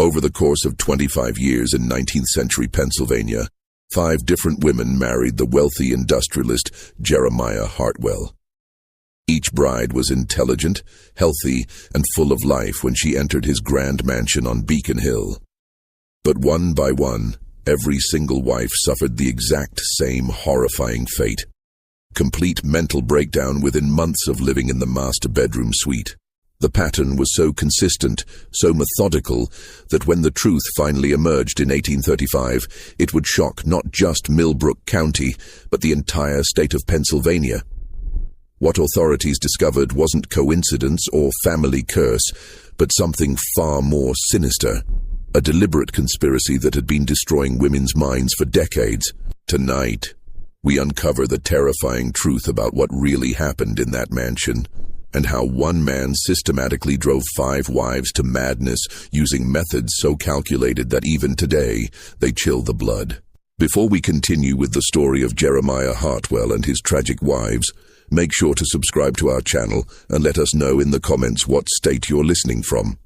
Over the course of 25 years in 19th-century Pennsylvania, 5 different women married the wealthy industrialist Jeremiah Hartwell. Each bride was intelligent, healthy, and full of life when she entered his grand mansion on Beacon Hill. But one by one, every single wife suffered the exact same horrifying fate. Complete mental breakdown within months of living in the master bedroom suite. The pattern was so consistent, so methodical, that when the truth finally emerged in 1835, it would shock not just Millbrook County, but the entire state of Pennsylvania. What authorities discovered wasn't coincidence or family curse, but something far more sinister. A deliberate conspiracy that had been destroying women's minds for decades. Tonight, we uncover the terrifying truth about what really happened in that mansion, and how one man systematically drove 5 wives to madness using methods so calculated that even today, they chill the blood. Before we continue with the story of Jeremiah Hartwell and his tragic wives, make sure to subscribe to our channel and let us know in the comments what state you're listening from.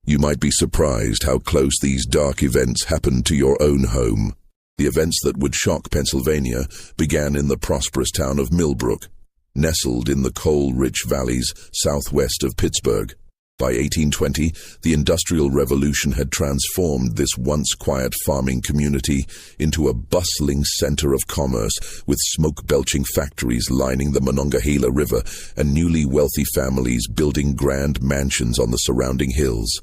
You might be surprised how close these dark events happened to your own home. The events that would shock Pennsylvania began in the prosperous town of Millbrook, nestled in the coal-rich valleys southwest of Pittsburgh. By 1820, the Industrial Revolution had transformed this once quiet farming community into a bustling center of commerce, with smoke-belching factories lining the Monongahela River and newly wealthy families building grand mansions on the surrounding hills.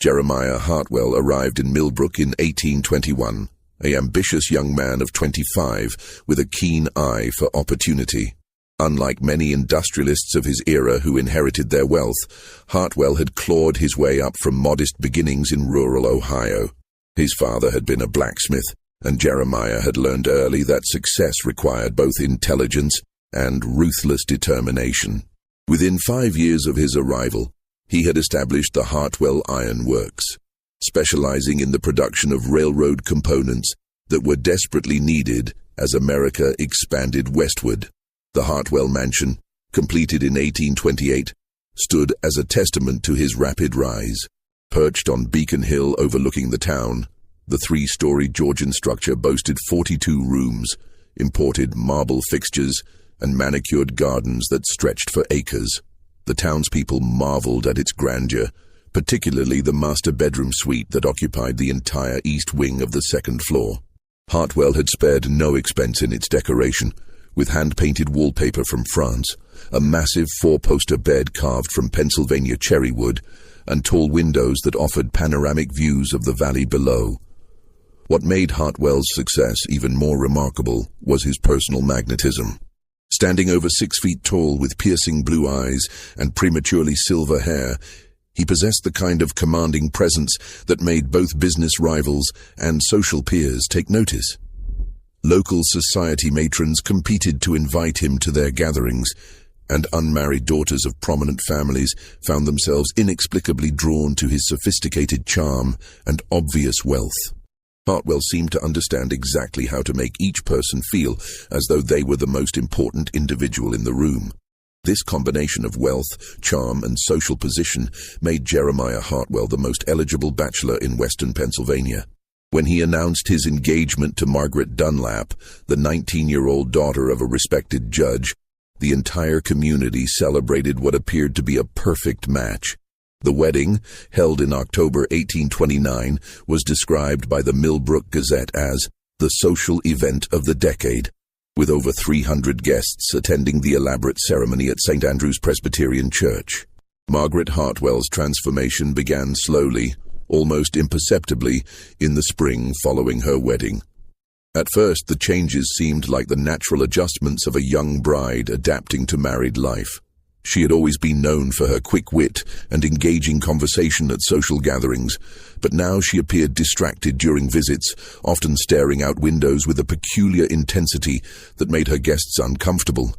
Jeremiah Hartwell arrived in Millbrook in 1821, an ambitious young man of 25 with a keen eye for opportunity. Unlike many industrialists of his era who inherited their wealth, Hartwell had clawed his way up from modest beginnings in rural Ohio. His father had been a blacksmith, and Jeremiah had learned early that success required both intelligence and ruthless determination. Within 5 years of his arrival, he had established the Hartwell Iron Works, specializing in the production of railroad components that were desperately needed as America expanded westward. The Hartwell Mansion, completed in 1828, stood as a testament to his rapid rise. Perched on Beacon Hill overlooking the town, the 3-story Georgian structure boasted 42 rooms, imported marble fixtures, and manicured gardens that stretched for acres. The townspeople marveled at its grandeur, particularly the master bedroom suite that occupied the entire east wing of the 2nd floor. Hartwell had spared no expense in its decoration, with hand-painted wallpaper from France, a massive 4-poster bed carved from Pennsylvania cherry wood, and tall windows that offered panoramic views of the valley below. What made Hartwell's success even more remarkable was his personal magnetism. Standing over 6 feet tall with piercing blue eyes and prematurely silver hair, he possessed the kind of commanding presence that made both business rivals and social peers take notice. Local society matrons competed to invite him to their gatherings, and unmarried daughters of prominent families found themselves inexplicably drawn to his sophisticated charm and obvious wealth. Hartwell seemed to understand exactly how to make each person feel as though they were the most important individual in the room. This combination of wealth, charm, and social position made Jeremiah Hartwell the most eligible bachelor in western Pennsylvania. When he announced his engagement to Margaret Dunlap, the 19-year-old daughter of a respected judge, the entire community celebrated what appeared to be a perfect match. The wedding, held in October 1829, was described by the Millbrook Gazette as the social event of the decade, with over 300 guests attending the elaborate ceremony at St. Andrew's Presbyterian Church. Margaret Hartwell's transformation began slowly, almost imperceptibly, in the spring following her wedding. At first, the changes seemed like the natural adjustments of a young bride adapting to married life. She had always been known for her quick wit and engaging conversation at social gatherings, but now she appeared distracted during visits, often staring out windows with a peculiar intensity that made her guests uncomfortable.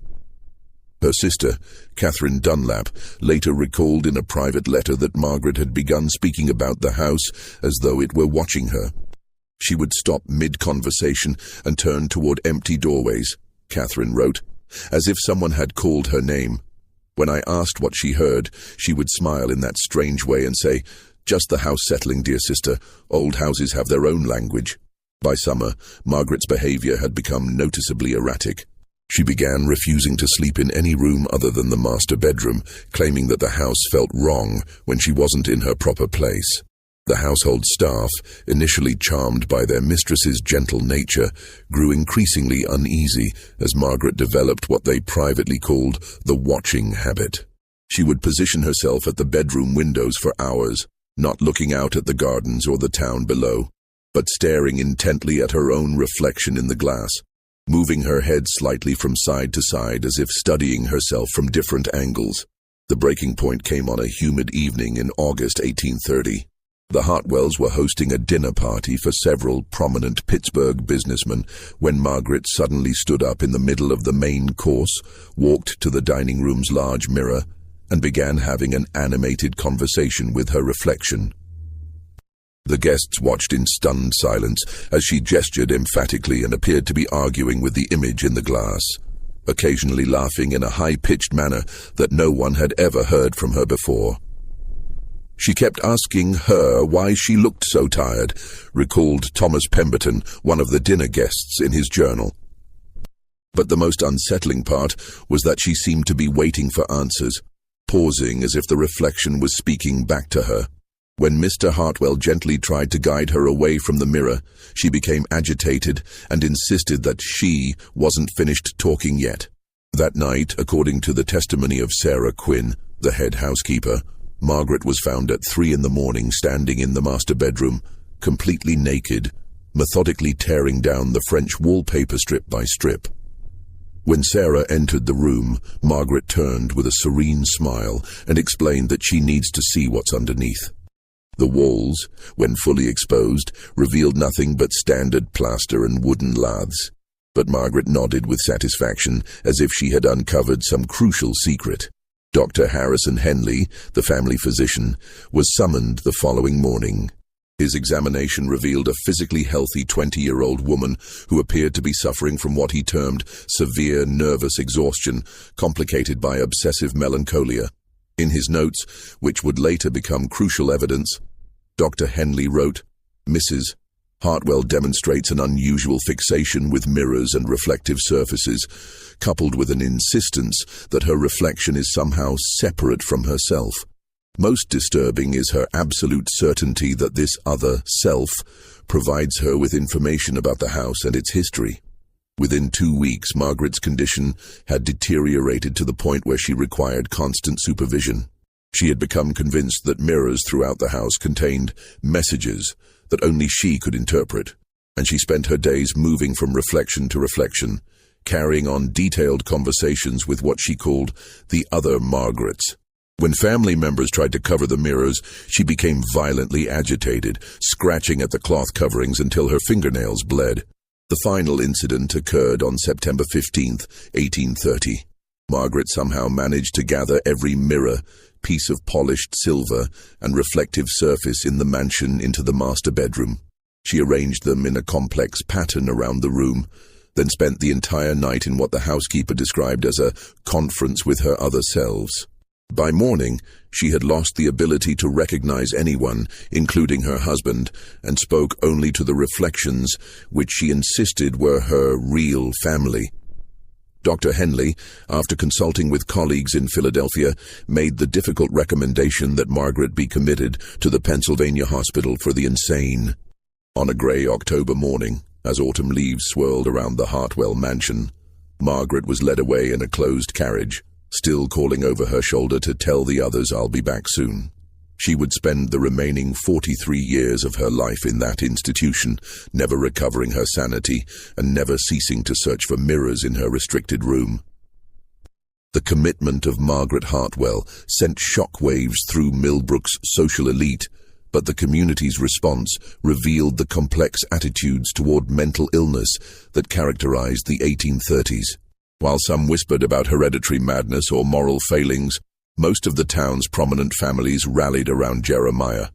Her sister, Catherine Dunlap, later recalled in a private letter that Margaret had begun speaking about the house as though it were watching her. She would stop mid-conversation and turn toward empty doorways, Catherine wrote, as if someone had called her name. When I asked what she heard, she would smile in that strange way and say, "Just the house settling, dear sister. Old houses have their own language." By summer, Margaret's behavior had become noticeably erratic. She began refusing to sleep in any room other than the master bedroom, claiming that the house felt wrong when she wasn't in her proper place. The household staff, initially charmed by their mistress's gentle nature, grew increasingly uneasy as Margaret developed what they privately called the watching habit. She would position herself at the bedroom windows for hours, not looking out at the gardens or the town below, but staring intently at her own reflection in the glass, moving her head slightly from side to side as if studying herself from different angles. The breaking point came on a humid evening in August 1830. The Hartwells were hosting a dinner party for several prominent Pittsburgh businessmen when Margaret suddenly stood up in the middle of the main course, walked to the dining room's large mirror, and began having an animated conversation with her reflection. The guests watched in stunned silence as she gestured emphatically and appeared to be arguing with the image in the glass, occasionally laughing in a high-pitched manner that no one had ever heard from her before. She kept asking her why she looked so tired, recalled Thomas Pemberton, one of the dinner guests, in his journal. But the most unsettling part was that she seemed to be waiting for answers, pausing as if the reflection was speaking back to her. When Mr. Hartwell gently tried to guide her away from the mirror, she became agitated and insisted that she wasn't finished talking yet. That night, according to the testimony of Sarah Quinn, the head housekeeper, Margaret was found at 3 a.m. standing in the master bedroom, completely naked, methodically tearing down the French wallpaper strip by strip. When Sarah entered the room, Margaret turned with a serene smile and explained that she needs to see what's underneath. The walls, when fully exposed, revealed nothing but standard plaster and wooden laths, but Margaret nodded with satisfaction as if she had uncovered some crucial secret. Dr. Harrison Henley, the family physician, was summoned the following morning. His examination revealed a physically healthy 20-year-old woman who appeared to be suffering from what he termed severe nervous exhaustion, complicated by obsessive melancholia. In his notes, which would later become crucial evidence, Dr. Henley wrote, "Mrs. Hartwell demonstrates an unusual fixation with mirrors and reflective surfaces, coupled with an insistence that her reflection is somehow separate from herself. Most disturbing is her absolute certainty that this other self provides her with information about the house and its history." Within 2 weeks, Margaret's condition had deteriorated to the point where she required constant supervision. She had become convinced that mirrors throughout the house contained messages that only she could interpret, and she spent her days moving from reflection to reflection, carrying on detailed conversations with what she called the other Margarets. When family members tried to cover the mirrors, she became violently agitated, scratching at the cloth coverings until her fingernails bled. The final incident occurred on September 15, 1830. Margaret somehow managed to gather every mirror, piece of polished silver, and reflective surface in the mansion into the master bedroom. She arranged them in a complex pattern around the room, then spent the entire night in what the housekeeper described as a conference with her other selves. By morning, she had lost the ability to recognize anyone, including her husband, and spoke only to the reflections which she insisted were her real family. Dr. Henley, after consulting with colleagues in Philadelphia, made the difficult recommendation that Margaret be committed to the Pennsylvania Hospital for the Insane. On a gray October morning, as autumn leaves swirled around the Hartwell mansion, Margaret was led away in a closed carriage, still calling over her shoulder to tell the others, "I'll be back soon." She would spend the remaining 43 years of her life in that institution, never recovering her sanity and never ceasing to search for mirrors in her restricted room. The commitment of Margaret Hartwell sent shockwaves through Millbrook's social elite, but the community's response revealed the complex attitudes toward mental illness that characterized the 1830s. While some whispered about hereditary madness or moral failings, most of the town's prominent families rallied around Jeremiah,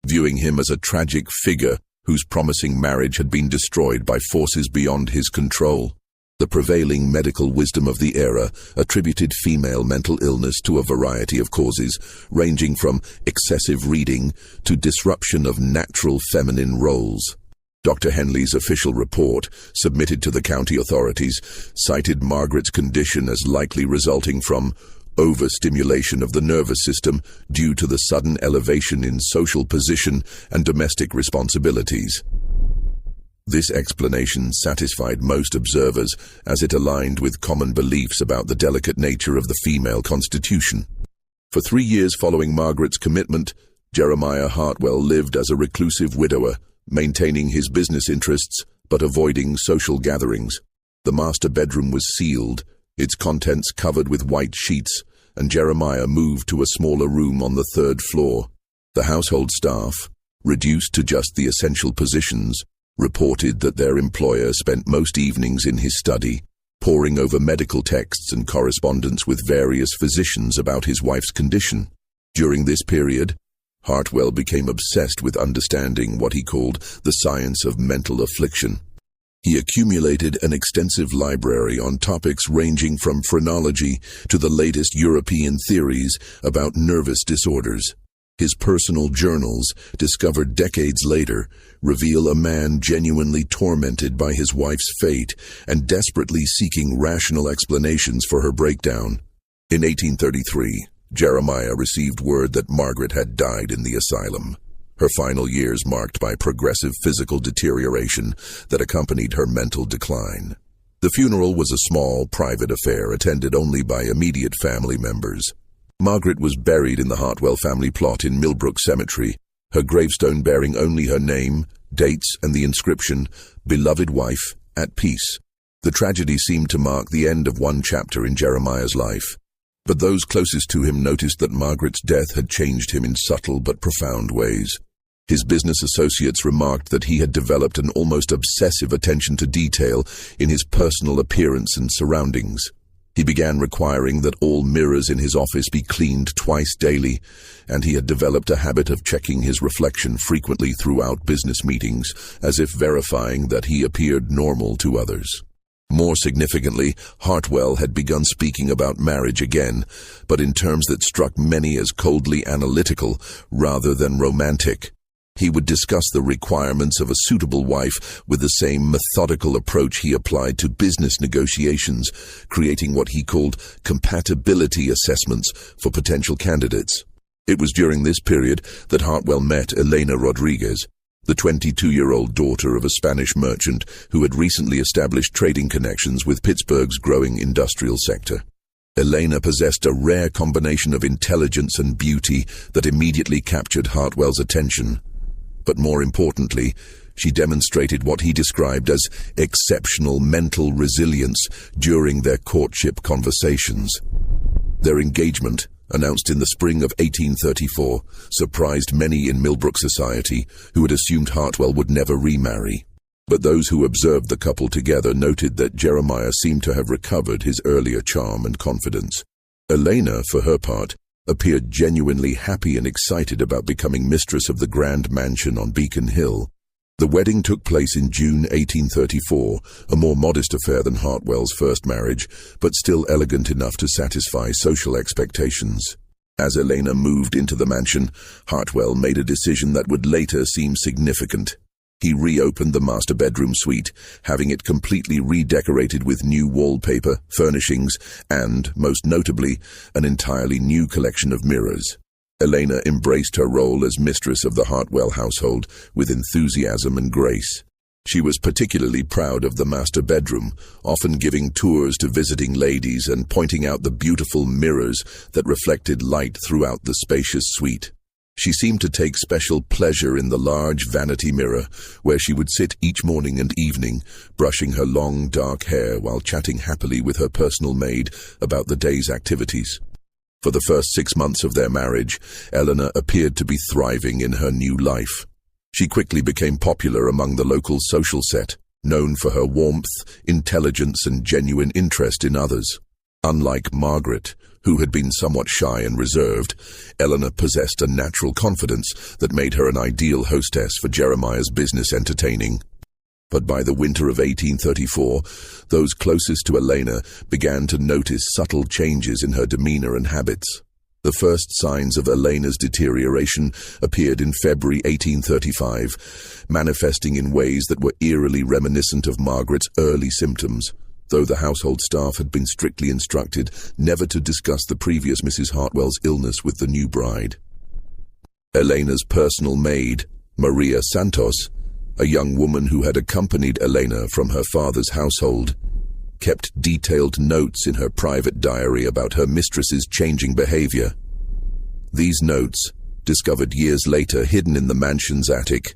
viewing him as a tragic figure whose promising marriage had been destroyed by forces beyond his control. The prevailing medical wisdom of the era attributed female mental illness to a variety of causes, ranging from excessive reading to disruption of natural feminine roles. Dr. Henley's official report, submitted to the county authorities, cited Margaret's condition as likely resulting from overstimulation of the nervous system due to the sudden elevation in social position and domestic responsibilities. This explanation satisfied most observers as it aligned with common beliefs about the delicate nature of the female constitution. For 3 years following Margaret's commitment, Jeremiah Hartwell lived as a reclusive widower, maintaining his business interests but avoiding social gatherings. The master bedroom was sealed, its contents covered with white sheets, and Jeremiah moved to a smaller room on the 3rd floor. The household staff, reduced to just the essential positions, reported that their employer spent most evenings in his study, poring over medical texts and correspondence with various physicians about his wife's condition. During this period, Hartwell became obsessed with understanding what he called the science of mental affliction. He accumulated an extensive library on topics ranging from phrenology to the latest European theories about nervous disorders. His personal journals, discovered decades later, reveal a man genuinely tormented by his wife's fate and desperately seeking rational explanations for her breakdown. In 1833, Jeremiah received word that Margaret had died in the asylum, her final years marked by progressive physical deterioration that accompanied her mental decline. The funeral was a small, private affair attended only by immediate family members. Margaret was buried in the Hartwell family plot in Millbrook Cemetery, her gravestone bearing only her name, dates, and the inscription, "Beloved wife, at peace." The tragedy seemed to mark the end of one chapter in Jeremiah's life, but those closest to him noticed that Margaret's death had changed him in subtle but profound ways. His business associates remarked that he had developed an almost obsessive attention to detail in his personal appearance and surroundings. He began requiring that all mirrors in his office be cleaned twice daily, and he had developed a habit of checking his reflection frequently throughout business meetings, as if verifying that he appeared normal to others. More significantly, Hartwell had begun speaking about marriage again, but in terms that struck many as coldly analytical rather than romantic. He would discuss the requirements of a suitable wife with the same methodical approach he applied to business negotiations, creating what he called compatibility assessments for potential candidates. It was during this period that Hartwell met Elena Rodriguez, the 22-year-old daughter of a Spanish merchant who had recently established trading connections with Pittsburgh's growing industrial sector. Elena possessed a rare combination of intelligence and beauty that immediately captured Hartwell's attention. But more importantly, she demonstrated what he described as exceptional mental resilience during their courtship conversations. Their engagement, announced in the spring of 1834, surprised many in Millbrook society who had assumed Hartwell would never remarry. But those who observed the couple together noted that Jeremiah seemed to have recovered his earlier charm and confidence. Elena, for her part, appeared genuinely happy and excited about becoming mistress of the grand mansion on Beacon Hill. The wedding took place in June 1834, a more modest affair than Hartwell's first marriage, but still elegant enough to satisfy social expectations. As Elena moved into the mansion, Hartwell made a decision that would later seem significant. He reopened the master bedroom suite, having it completely redecorated with new wallpaper, furnishings, and, most notably, an entirely new collection of mirrors. Elena embraced her role as mistress of the Hartwell household with enthusiasm and grace. She was particularly proud of the master bedroom, often giving tours to visiting ladies and pointing out the beautiful mirrors that reflected light throughout the spacious suite. She seemed to take special pleasure in the large vanity mirror, where she would sit each morning and evening, brushing her long dark hair while chatting happily with her personal maid about the day's activities. For the first 6 months of their marriage, Eleanor appeared to be thriving in her new life. She quickly became popular among the local social set, known for her warmth, intelligence, and genuine interest in others. Unlike Margaret, who had been somewhat shy and reserved, Eleanor possessed a natural confidence that made her an ideal hostess for Jeremiah's business entertaining. But by the winter of 1834, those closest to Elena began to notice subtle changes in her demeanor and habits. The first signs of Elena's deterioration appeared in February 1835, manifesting in ways that were eerily reminiscent of Margaret's early symptoms, though the household staff had been strictly instructed never to discuss the previous Mrs. Hartwell's illness with the new bride. Elena's personal maid, Maria Santos, a young woman who had accompanied Elena from her father's household, kept detailed notes in her private diary about her mistress's changing behavior. These notes, discovered years later hidden in the mansion's attic,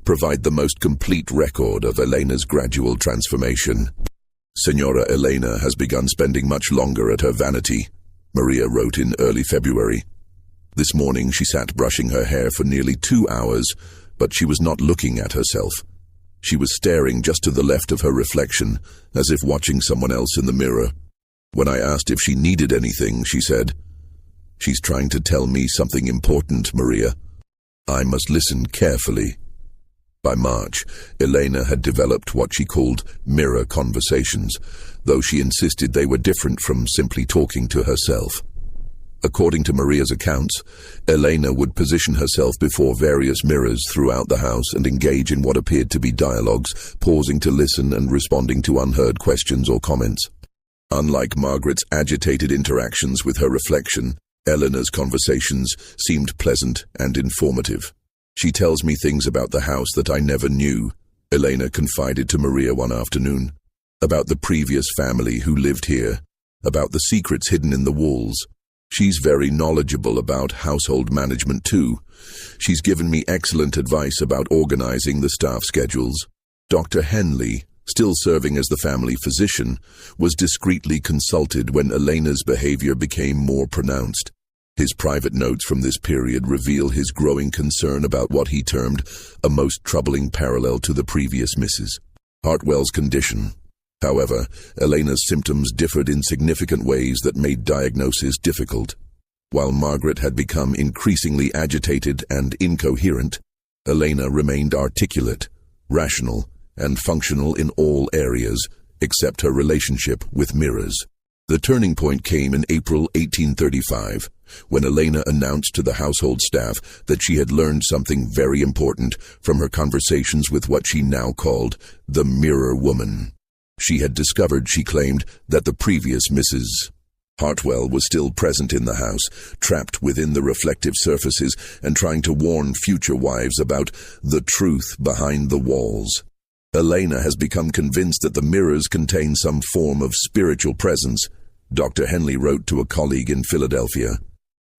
provide the most complete record of Elena's gradual transformation. Senora Elena has begun spending much longer at her vanity, Maria wrote in early February. This morning she sat brushing her hair for nearly 2 hours, but she was not looking at herself. She was staring just to the left of her reflection, as if watching someone else in the mirror. When I asked if she needed anything, she said, "She's trying to tell me something important, Maria. I must listen carefully." By March, Elena had developed what she called mirror conversations, though she insisted they were different from simply talking to herself. According to Maria's accounts, Elena would position herself before various mirrors throughout the house and engage in what appeared to be dialogues, pausing to listen and responding to unheard questions or comments. Unlike Margaret's agitated interactions with her reflection, Eleanor's conversations seemed pleasant and informative. "She tells me things about the house that I never knew," Elena confided to Maria one afternoon. "About the previous family who lived here, about the secrets hidden in the walls. She's very knowledgeable about household management too. She's given me excellent advice about organizing the staff schedules." Dr. Henley, still serving as the family physician, was discreetly consulted when Elena's behavior became more pronounced. His private notes from this period reveal his growing concern about what he termed a most troubling parallel to the previous Mrs. Hartwell's condition. However, Elena's symptoms differed in significant ways that made diagnosis difficult. While Margaret had become increasingly agitated and incoherent, Elena remained articulate, rational, and functional in all areas, except her relationship with mirrors. The turning point came in April 1835, when Elena announced to the household staff that she had learned something very important from her conversations with what she now called the Mirror Woman. She had discovered, she claimed, that the previous Mrs. Hartwell was still present in the house, trapped within the reflective surfaces and trying to warn future wives about the truth behind the walls. Elena has become convinced that the mirrors contain some form of spiritual presence, Dr. Henley wrote to a colleague in Philadelphia.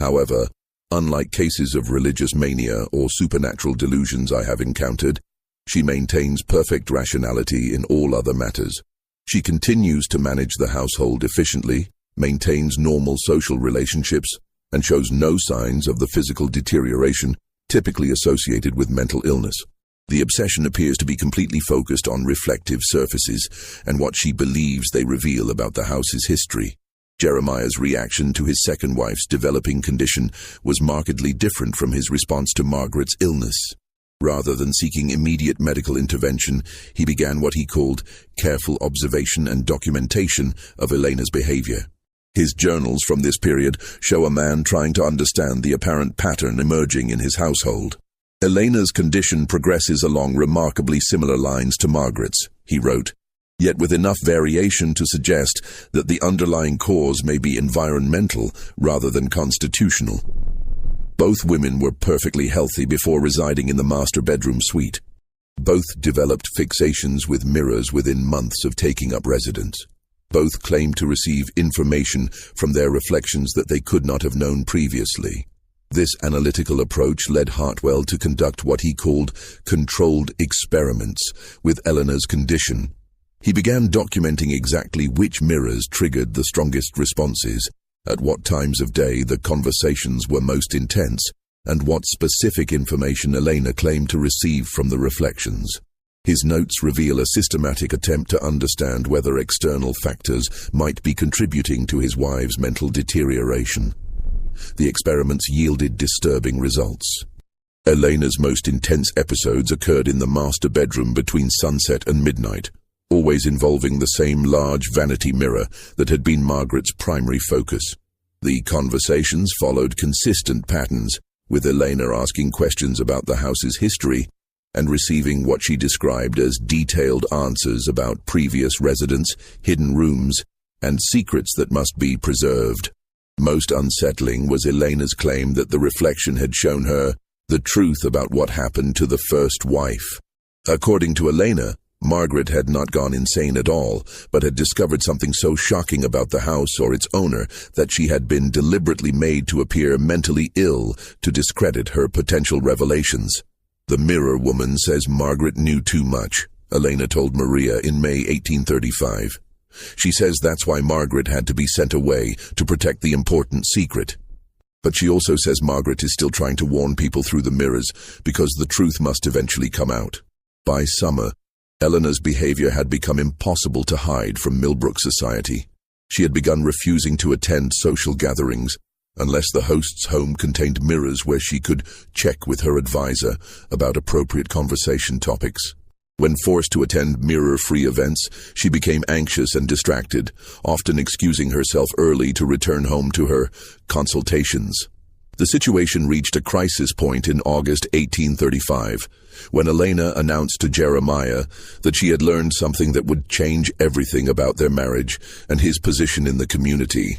However, unlike cases of religious mania or supernatural delusions I have encountered, she maintains perfect rationality in all other matters. She continues to manage the household efficiently, maintains normal social relationships, and shows no signs of the physical deterioration typically associated with mental illness. The obsession appears to be completely focused on reflective surfaces and what she believes they reveal about the house's history. Jeremiah's reaction to his second wife's developing condition was markedly different from his response to Margaret's illness. Rather than seeking immediate medical intervention, he began what he called careful observation and documentation of Elena's behavior. His journals from this period show a man trying to understand the apparent pattern emerging in his household. "Elena's condition progresses along remarkably similar lines to Margaret's," he wrote, "yet with enough variation to suggest that the underlying cause may be environmental rather than constitutional. Both women were perfectly healthy before residing in the master bedroom suite. Both developed fixations with mirrors within months of taking up residence. Both claimed to receive information from their reflections that they could not have known previously." This analytical approach led Hartwell to conduct what he called controlled experiments with Eleanor's condition. He began documenting exactly which mirrors triggered the strongest responses, at what times of day the conversations were most intense, and what specific information Elena claimed to receive from the reflections. His notes reveal a systematic attempt to understand whether external factors might be contributing to his wife's mental deterioration. The experiments yielded disturbing results. Elena's most intense episodes occurred in the master bedroom between sunset and midnight, always involving the same large vanity mirror that had been Margaret's primary focus. The conversations followed consistent patterns, with Elena asking questions about the house's history and receiving what she described as detailed answers about previous residents, hidden rooms, and secrets that must be preserved. Most unsettling was Elena's claim that the reflection had shown her the truth about what happened to the first wife. According to Elena, Margaret had not gone insane at all, but had discovered something so shocking about the house or its owner that she had been deliberately made to appear mentally ill to discredit her potential revelations. The Mirror Woman says Margaret knew too much, Elena told Maria in May 1835. She says that's why Margaret had to be sent away to protect the important secret. But she also says Margaret is still trying to warn people through the mirrors because the truth must eventually come out. By summer, Eleanor's behavior had become impossible to hide from Millbrook society. She had begun refusing to attend social gatherings unless the host's home contained mirrors where she could check with her advisor about appropriate conversation topics. When forced to attend mirror-free events, she became anxious and distracted, often excusing herself early to return home to her consultations. The situation reached a crisis point in August 1835, when Elena announced to Jeremiah that she had learned something that would change everything about their marriage and his position in the community.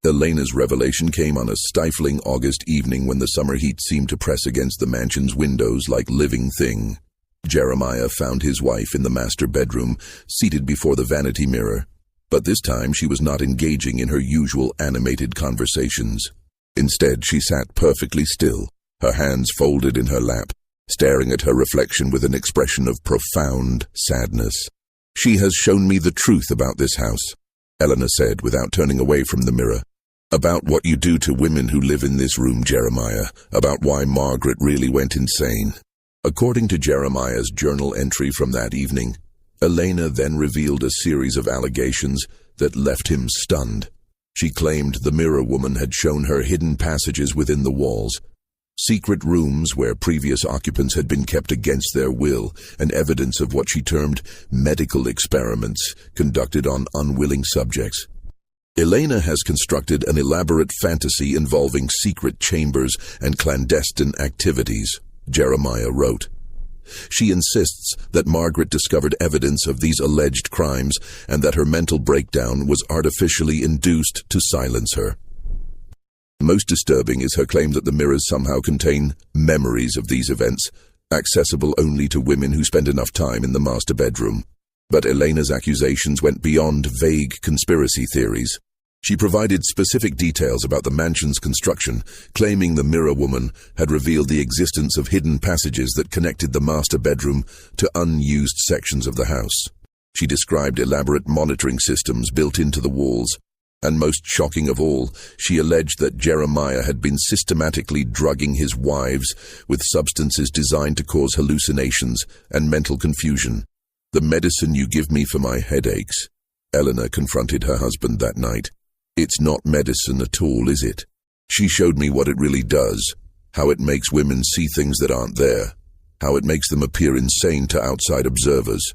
Elena's revelation came on a stifling August evening when the summer heat seemed to press against the mansion's windows like living thing. Jeremiah found his wife in the master bedroom, seated before the vanity mirror. But this time she was not engaging in her usual animated conversations. Instead, she sat perfectly still, her hands folded in her lap, staring at her reflection with an expression of profound sadness. "She has shown me the truth about this house," Eleanor said without turning away from the mirror. "About what you do to women who live in this room, Jeremiah, about why Margaret really went insane." According to Jeremiah's journal entry from that evening, Elena then revealed a series of allegations that left him stunned. She claimed the Mirror Woman had shown her hidden passages within the walls, secret rooms where previous occupants had been kept against their will, and evidence of what she termed medical experiments conducted on unwilling subjects. Elena has constructed an elaborate fantasy involving secret chambers and clandestine activities, Jeremiah wrote. She insists that Margaret discovered evidence of these alleged crimes and that her mental breakdown was artificially induced to silence her. Most disturbing is her claim that the mirrors somehow contain memories of these events, accessible only to women who spend enough time in the master bedroom. But Elena's accusations went beyond vague conspiracy theories. She provided specific details about the mansion's construction, claiming the Mirror Woman had revealed the existence of hidden passages that connected the master bedroom to unused sections of the house. She described elaborate monitoring systems built into the walls, and most shocking of all, she alleged that Jeremiah had been systematically drugging his wives with substances designed to cause hallucinations and mental confusion. "The medicine you give me for my headaches," Eleanor confronted her husband that night. "It's not medicine at all, is it? She showed me what it really does, how it makes women see things that aren't there, how it makes them appear insane to outside observers."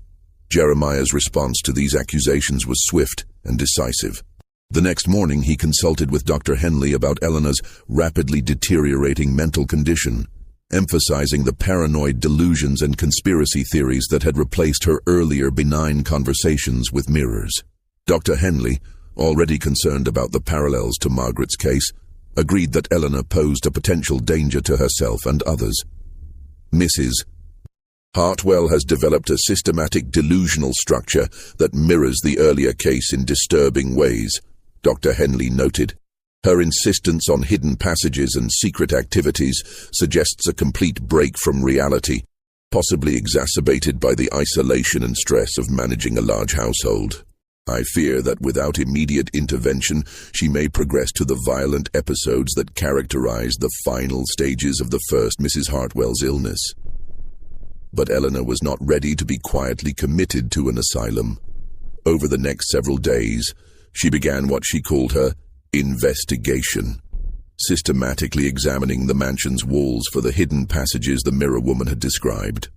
Jeremiah's response to these accusations was swift and decisive. The next morning, he consulted with Dr. Henley about Eleanor's rapidly deteriorating mental condition, emphasizing the paranoid delusions and conspiracy theories that had replaced her earlier benign conversations with mirrors. Dr. Henley, already concerned about the parallels to Margaret's case, agreed that Eleanor posed a potential danger to herself and others. "Mrs. Hartwell has developed a systematic delusional structure that mirrors the earlier case in disturbing ways," Dr. Henley noted. "Her insistence on hidden passages and secret activities suggests a complete break from reality, possibly exacerbated by the isolation and stress of managing a large household. I fear that without immediate intervention, she may progress to the violent episodes that characterized the final stages of the first Mrs. Hartwell's illness." But Eleanor was not ready to be quietly committed to an asylum. Over the next several days, she began what she called her investigation. systematically examining the mansion's walls for the hidden passages the mirror woman had described.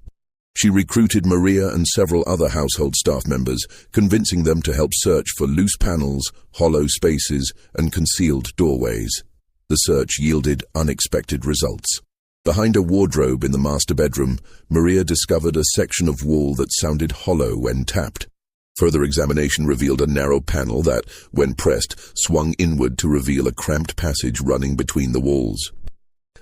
She recruited Maria and several other household staff members, convincing them to help search for loose panels, hollow spaces, and concealed doorways. The search yielded unexpected results. Behind a wardrobe in the master bedroom, Maria discovered a section of wall that sounded hollow when tapped. Further examination revealed a narrow panel that, when pressed, swung inward to reveal a cramped passage running between the walls.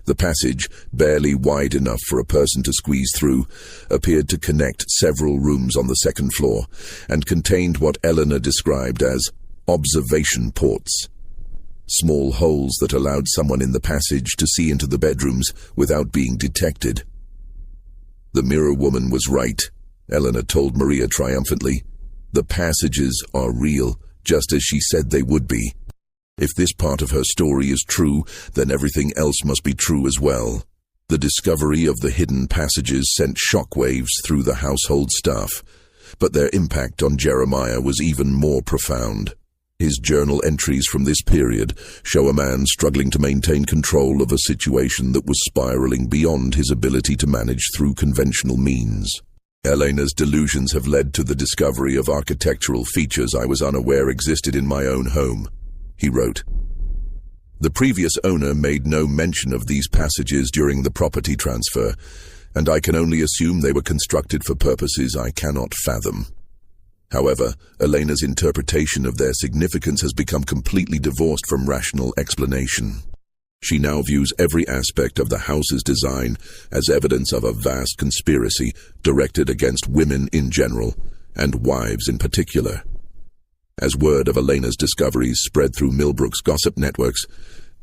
The passage, barely wide enough for a person to squeeze through, appeared to connect several rooms on the second floor and contained what Eleanor described as observation ports. Small holes that allowed someone in the passage to see into the bedrooms without being detected. The mirror woman was right, Eleanor told Maria triumphantly. The passages are real, just as she said they would be. If this part of her story is true, then everything else must be true as well. The discovery of the hidden passages sent shockwaves through the household staff, but their impact on Jeremiah was even more profound. His journal entries from this period show a man struggling to maintain control of a situation that was spiraling beyond his ability to manage through conventional means. Elena's delusions have led to the discovery of architectural features I was unaware existed in my own home, he wrote. The previous owner made no mention of these passages during the property transfer, and I can only assume they were constructed for purposes I cannot fathom. However, Elena's interpretation of their significance has become completely divorced from rational explanation. She now views every aspect of the house's design as evidence of a vast conspiracy directed against women in general, and wives in particular. As word of Elena's discoveries spread through Millbrook's gossip networks,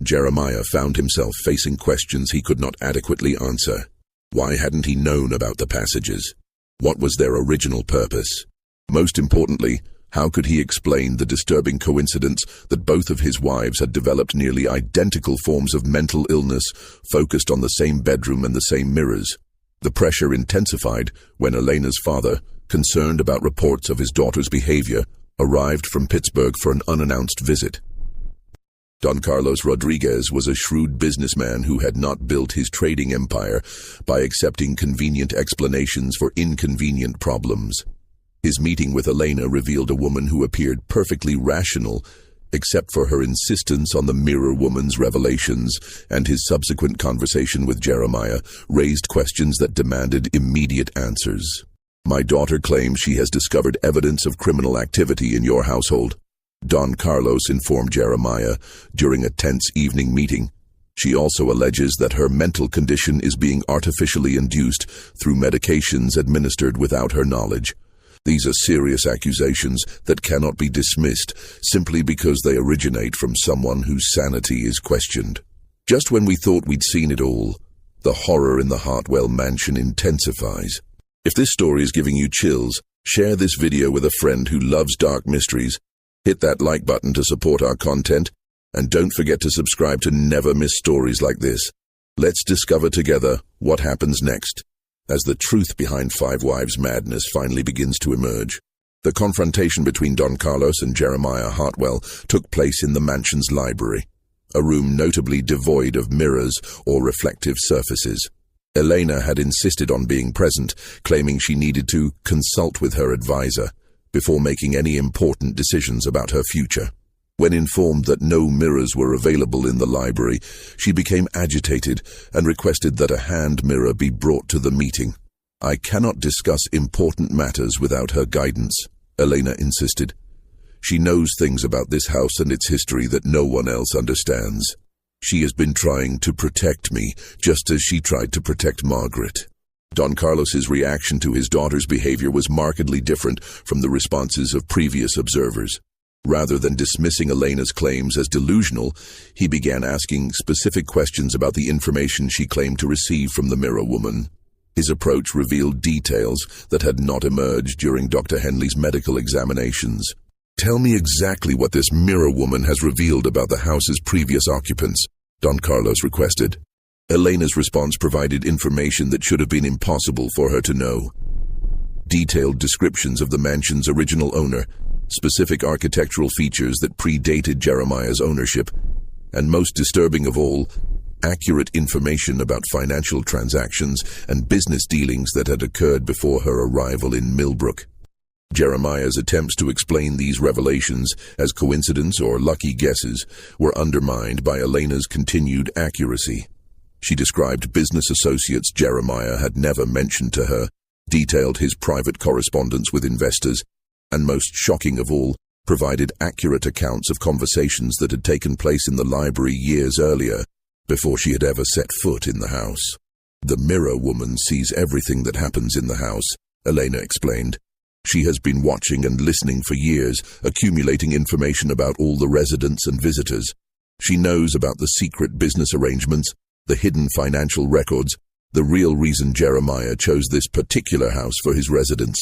Jeremiah found himself facing questions he could not adequately answer. Why hadn't he known about the passages? What was their original purpose? Most importantly, how could he explain the disturbing coincidence that both of his wives had developed nearly identical forms of mental illness focused on the same bedroom and the same mirrors? The pressure intensified when Elena's father, concerned about reports of his daughter's behavior, arrived from Pittsburgh for an unannounced visit. Don Carlos Rodriguez was a shrewd businessman who had not built his trading empire by accepting convenient explanations for inconvenient problems. His meeting with Elena revealed a woman who appeared perfectly rational, except for her insistence on the mirror woman's revelations, and his subsequent conversation with Jeremiah raised questions that demanded immediate answers. My daughter claims she has discovered evidence of criminal activity in your household, Don Carlos informed Jeremiah during a tense evening meeting. She also alleges that her mental condition is being artificially induced through medications administered without her knowledge. These are serious accusations that cannot be dismissed simply because they originate from someone whose sanity is questioned. Just when we thought we'd seen it all, the horror in the Hartwell mansion intensifies. If this story is giving you chills, share this video with a friend who loves dark mysteries. Hit that like button to support our content, and don't forget to subscribe to never miss stories like this. Let's discover together what happens next, as the truth behind Five Wives' madness finally begins to emerge. The confrontation between Don Carlos and Jeremiah Hartwell took place in the mansion's library, a room notably devoid of mirrors or reflective surfaces. Elena had insisted on being present, claiming she needed to consult with her advisor before making any important decisions about her future. When informed that no mirrors were available in the library, she became agitated and requested that a hand mirror be brought to the meeting. I cannot discuss important matters without her guidance, Elena insisted. She knows things about this house and its history that no one else understands. She has been trying to protect me, just as she tried to protect Margaret. Don Carlos's reaction to his daughter's behavior was markedly different from the responses of previous observers. Rather than dismissing Elena's claims as delusional, he began asking specific questions about the information she claimed to receive from the mirror woman. His approach revealed details that had not emerged during Dr. Henley's medical examinations. Tell me exactly what this mirror woman has revealed about the house's previous occupants, Don Carlos requested. Elena's response provided information that should have been impossible for her to know. Detailed descriptions of the mansion's original owner, specific architectural features that predated Jeremiah's ownership, And most disturbing of all, accurate information about financial transactions and business dealings that had occurred before her arrival in Millbrook. Jeremiah's attempts to explain these revelations as coincidence or lucky guesses were undermined by Elena's continued accuracy. She described business associates Jeremiah had never mentioned to her, detailed his private correspondence with investors, and most shocking of all, provided accurate accounts of conversations that had taken place in the library years earlier, before she had ever set foot in the house. "The mirror woman sees everything that happens in the house," Elena explained. "She has been watching and listening for years, accumulating information about all the residents and visitors. She knows about the secret business arrangements, the hidden financial records, the real reason Jeremiah chose this particular house for his residence."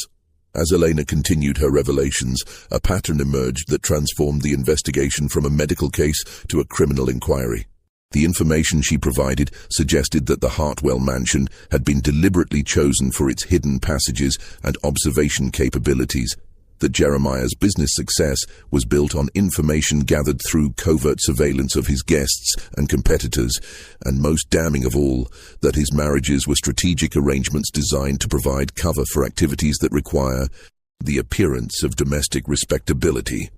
As Elena continued her revelations, a pattern emerged that transformed the investigation from a medical case to a criminal inquiry. The information she provided suggested that the Hartwell mansion had been deliberately chosen for its hidden passages and observation capabilities, that Jeremiah's business success was built on information gathered through covert surveillance of his guests and competitors, and most damning of all, that his marriages were strategic arrangements designed to provide cover for activities that require the appearance of domestic respectability.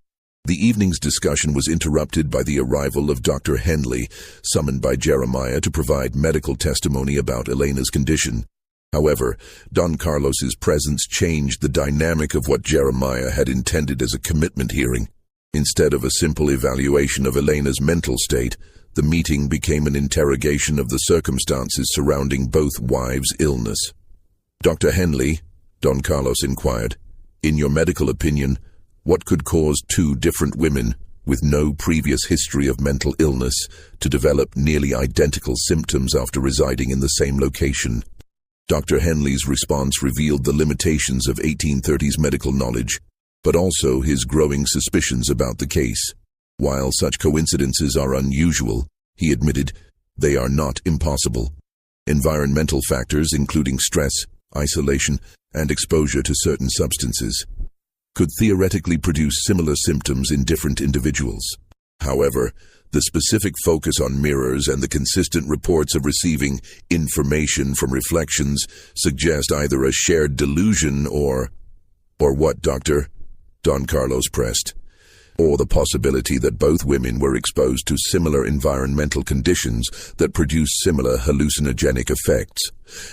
The evening's discussion was interrupted by the arrival of Dr. Henley, summoned by Jeremiah to provide medical testimony about Elena's condition. However, Don Carlos's presence changed the dynamic of what Jeremiah had intended as a commitment hearing. Instead of a simple evaluation of Elena's mental state, the meeting became an interrogation of the circumstances surrounding both wives' illness. "Dr. Henley," Don Carlos inquired, "in your medical opinion, what could cause two different women, with no previous history of mental illness, to develop nearly identical symptoms after residing in the same location?" Dr. Henley's response revealed the limitations of 1830s medical knowledge, but also his growing suspicions about the case. While such coincidences are unusual, he admitted, they are not impossible. Environmental factors, including stress, isolation, and exposure to certain substances, could theoretically produce similar symptoms in different individuals. However, the specific focus on mirrors and the consistent reports of receiving information from reflections suggest either a shared delusion or what, Doctor? Don Carlos pressed. Or the possibility that both women were exposed to similar environmental conditions that produce similar hallucinogenic effects,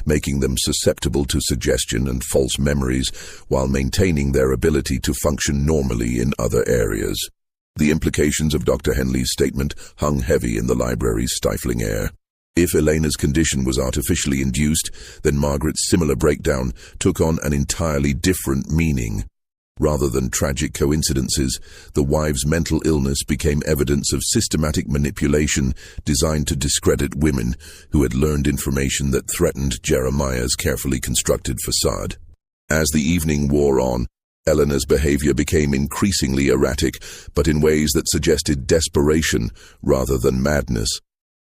making them susceptible to suggestion and false memories while maintaining their ability to function normally in other areas. The implications of Dr. Henley's statement hung heavy in the library's stifling air. If Elena's condition was artificially induced, then Margaret's similar breakdown took on an entirely different meaning. Rather than tragic coincidences, the wife's mental illness became evidence of systematic manipulation designed to discredit women who had learned information that threatened Jeremiah's carefully constructed facade. As the evening wore on, Eleanor's behavior became increasingly erratic, but in ways that suggested desperation rather than madness.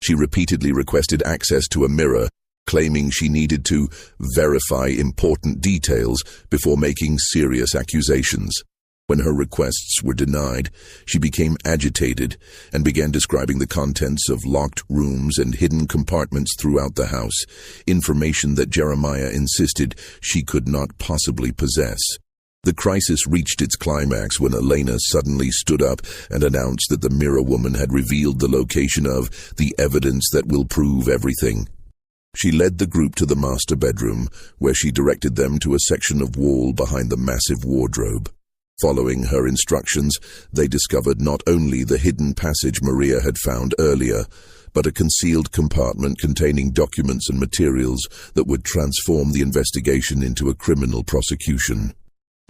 She repeatedly requested access to a mirror, claiming she needed to verify important details before making serious accusations. When her requests were denied, she became agitated and began describing the contents of locked rooms and hidden compartments throughout the house, information that Jeremiah insisted she could not possibly possess. The crisis reached its climax when Elena suddenly stood up and announced that the mirror woman had revealed the location of the evidence that will prove everything. She led the group to the master bedroom, where she directed them to a section of wall behind the massive wardrobe. Following her instructions, they discovered not only the hidden passage Maria had found earlier, but a concealed compartment containing documents and materials that would transform the investigation into a criminal prosecution.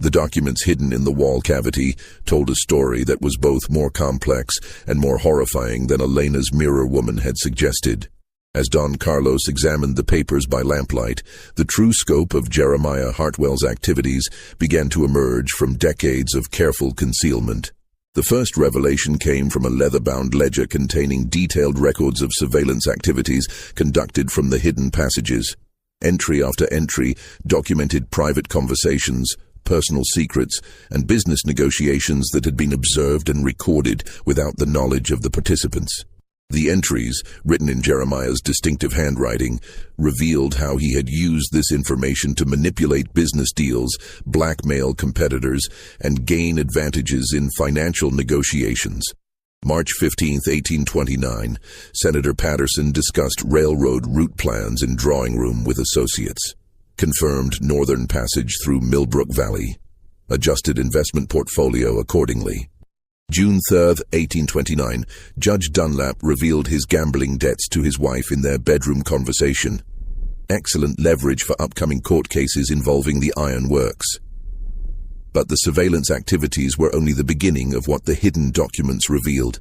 The documents hidden in the wall cavity told a story that was both more complex and more horrifying than Elena's mirror woman had suggested. As Don Carlos examined the papers by lamplight, the true scope of Jeremiah Hartwell's activities began to emerge from decades of careful concealment. The first revelation came from a leather-bound ledger containing detailed records of surveillance activities conducted from the hidden passages. Entry after entry documented private conversations, personal secrets, and business negotiations that had been observed and recorded without the knowledge of the participants. The entries, written in Jeremiah's distinctive handwriting, revealed how he had used this information to manipulate business deals, blackmail competitors, and gain advantages in financial negotiations. March 15, 1829, Senator Patterson discussed railroad route plans in drawing room with associates, confirmed northern passage through Millbrook Valley, adjusted investment portfolio accordingly. June 3, 1829, Judge Dunlap revealed his gambling debts to his wife in their bedroom conversation. Excellent leverage for upcoming court cases involving the iron works. But the surveillance activities were only the beginning of what the hidden documents revealed.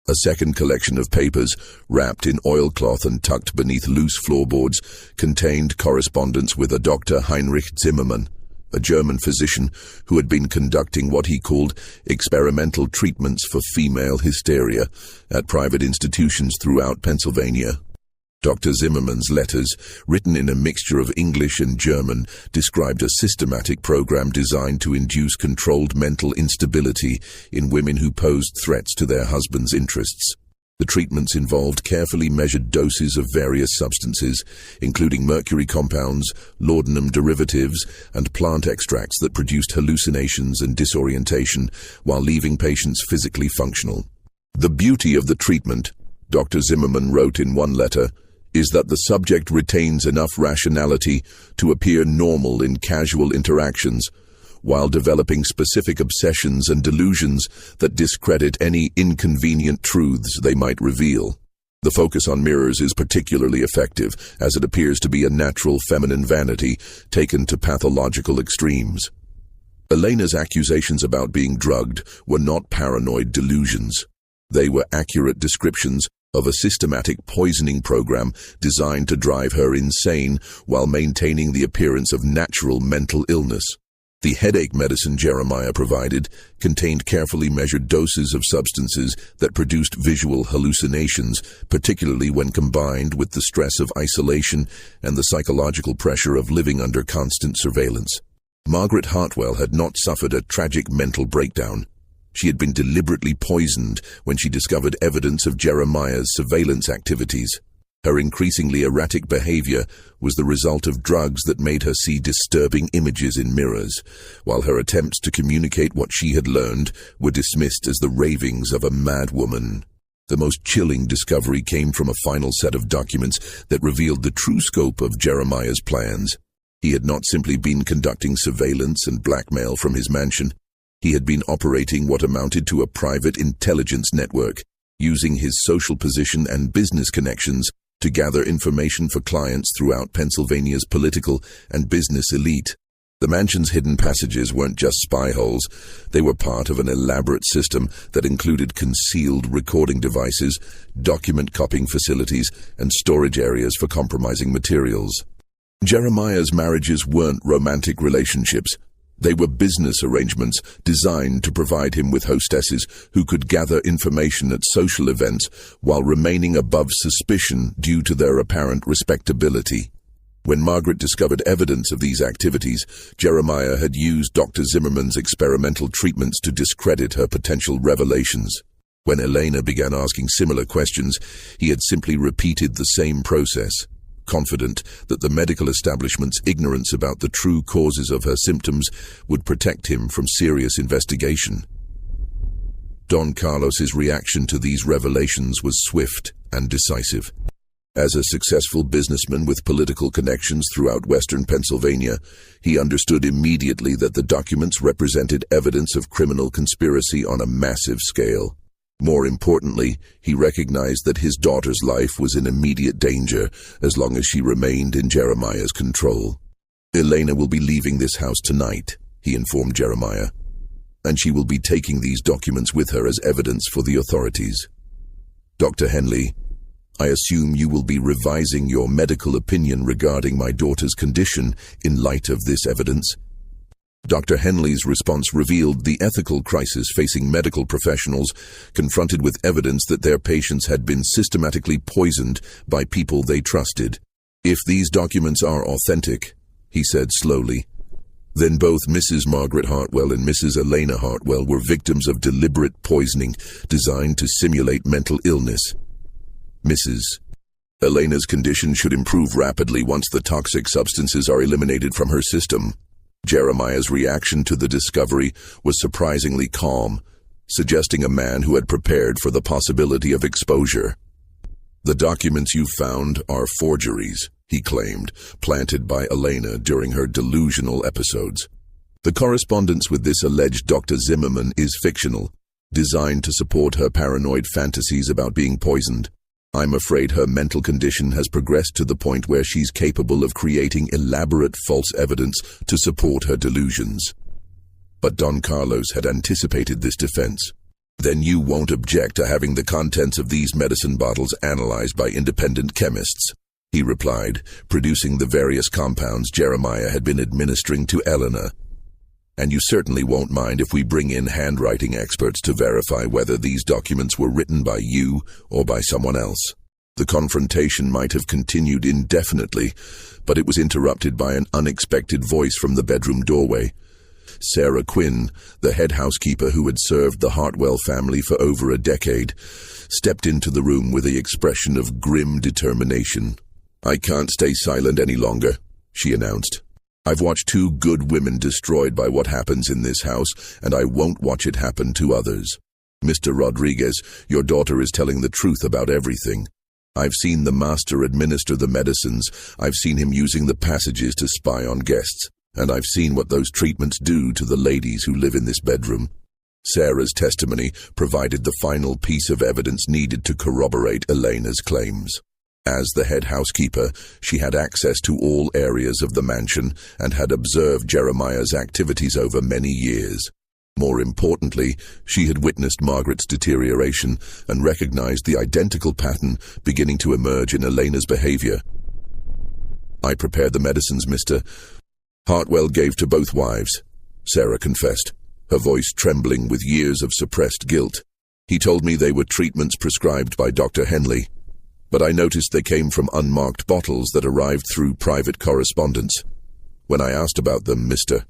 A second collection of papers, wrapped in oilcloth and tucked beneath loose floorboards, contained correspondence with a Dr. Heinrich Zimmermann, a German physician who had been conducting what he called experimental treatments for female hysteria at private institutions throughout Pennsylvania. Dr. Zimmermann's letters, written in a mixture of English and German, described a systematic program designed to induce controlled mental instability in women who posed threats to their husbands' interests. The treatments involved carefully measured doses of various substances, including mercury compounds, laudanum derivatives, and plant extracts that produced hallucinations and disorientation while leaving patients physically functional. The beauty of the treatment, Dr. Zimmermann wrote in one letter, is that the subject retains enough rationality to appear normal in casual interactions, while developing specific obsessions and delusions that discredit any inconvenient truths they might reveal. The focus on mirrors is particularly effective, as it appears to be a natural feminine vanity taken to pathological extremes. Elena's accusations about being drugged were not paranoid delusions. They were accurate descriptions of a systematic poisoning program designed to drive her insane while maintaining the appearance of natural mental illness. The headache medicine Jeremiah provided contained carefully measured doses of substances that produced visual hallucinations, particularly when combined with the stress of isolation and the psychological pressure of living under constant surveillance. Margaret Hartwell had not suffered a tragic mental breakdown. She had been deliberately poisoned when she discovered evidence of Jeremiah's surveillance activities. Her increasingly erratic behavior was the result of drugs that made her see disturbing images in mirrors, while her attempts to communicate what she had learned were dismissed as the ravings of a mad woman. The most chilling discovery came from a final set of documents that revealed the true scope of Jeremiah's plans. He had not simply been conducting surveillance and blackmail from his mansion. He had been operating what amounted to a private intelligence network, using his social position and business connections to gather information for clients throughout Pennsylvania's political and business elite. The mansion's hidden passages weren't just spy holes. They were part of an elaborate system that included concealed recording devices, document copying facilities, and storage areas for compromising materials. Jeremiah's marriages weren't romantic relationships. They were business arrangements designed to provide him with hostesses who could gather information at social events while remaining above suspicion due to their apparent respectability. When Margaret discovered evidence of these activities, Jeremiah had used Dr. Zimmermann's experimental treatments to discredit her potential revelations. When Elena began asking similar questions, he had simply repeated the same process, confident that the medical establishment's ignorance about the true causes of her symptoms would protect him from serious investigation. Don Carlos's reaction to these revelations was swift and decisive. As a successful businessman with political connections throughout western Pennsylvania, he understood immediately that the documents represented evidence of criminal conspiracy on a massive scale. More importantly, he recognized that his daughter's life was in immediate danger as long as she remained in Jeremiah's control. "Elena will be leaving this house tonight," he informed Jeremiah, "and she will be taking these documents with her as evidence for the authorities. Dr. Henley, I assume you will be revising your medical opinion regarding my daughter's condition in light of this evidence." Dr. Henley's response revealed the ethical crisis facing medical professionals confronted with evidence that their patients had been systematically poisoned by people they trusted. "If these documents are authentic," he said slowly, Then both Mrs. Margaret Hartwell and Mrs. Elena Hartwell were victims of deliberate poisoning designed to simulate mental illness. Mrs. Elena's condition should improve rapidly once the toxic substances are eliminated from her system. Jeremiah's reaction to the discovery was surprisingly calm, suggesting a man who had prepared for the possibility of exposure. "The documents you found are forgeries," he claimed, planted by Elena during her delusional episodes. "The correspondence with this alleged Dr. Zimmerman is fictional, designed to support her paranoid fantasies about being poisoned. I'm afraid her mental condition has progressed to the point where she's capable of creating elaborate false evidence to support her delusions." But Don Carlos had anticipated this defense. "Then you won't object to having the contents of these medicine bottles analyzed by independent chemists," he replied, producing the various compounds Jeremiah had been administering to Elena. "And you certainly won't mind if we bring in handwriting experts to verify whether these documents were written by you or by someone else." The confrontation might have continued indefinitely, but it was interrupted by an unexpected voice from the bedroom doorway. Sarah Quinn, the head housekeeper who had served the Hartwell family for over a decade, stepped into the room with the expression of grim determination. "I can't stay silent any longer," she announced. "I've watched 2 good women destroyed by what happens in this house, and I won't watch it happen to others. Mr. Rodriguez, your daughter is telling the truth about everything. I've seen the master administer the medicines, I've seen him using the passages to spy on guests, and I've seen what those treatments do to the ladies who live in this bedroom." Sarah's testimony provided the final piece of evidence needed to corroborate Elena's claims. As the head housekeeper, she had access to all areas of the mansion and had observed Jeremiah's activities over many years. More importantly, she had witnessed Margaret's deterioration and recognized the identical pattern beginning to emerge in Elena's behavior. "I prepared the medicines, Mr. Hartwell gave to both wives," Sarah confessed, her voice trembling with years of suppressed guilt. "He told me they were treatments prescribed by Dr. Henley, but I noticed they came from unmarked bottles that arrived through private correspondence. When I asked about them, Mr.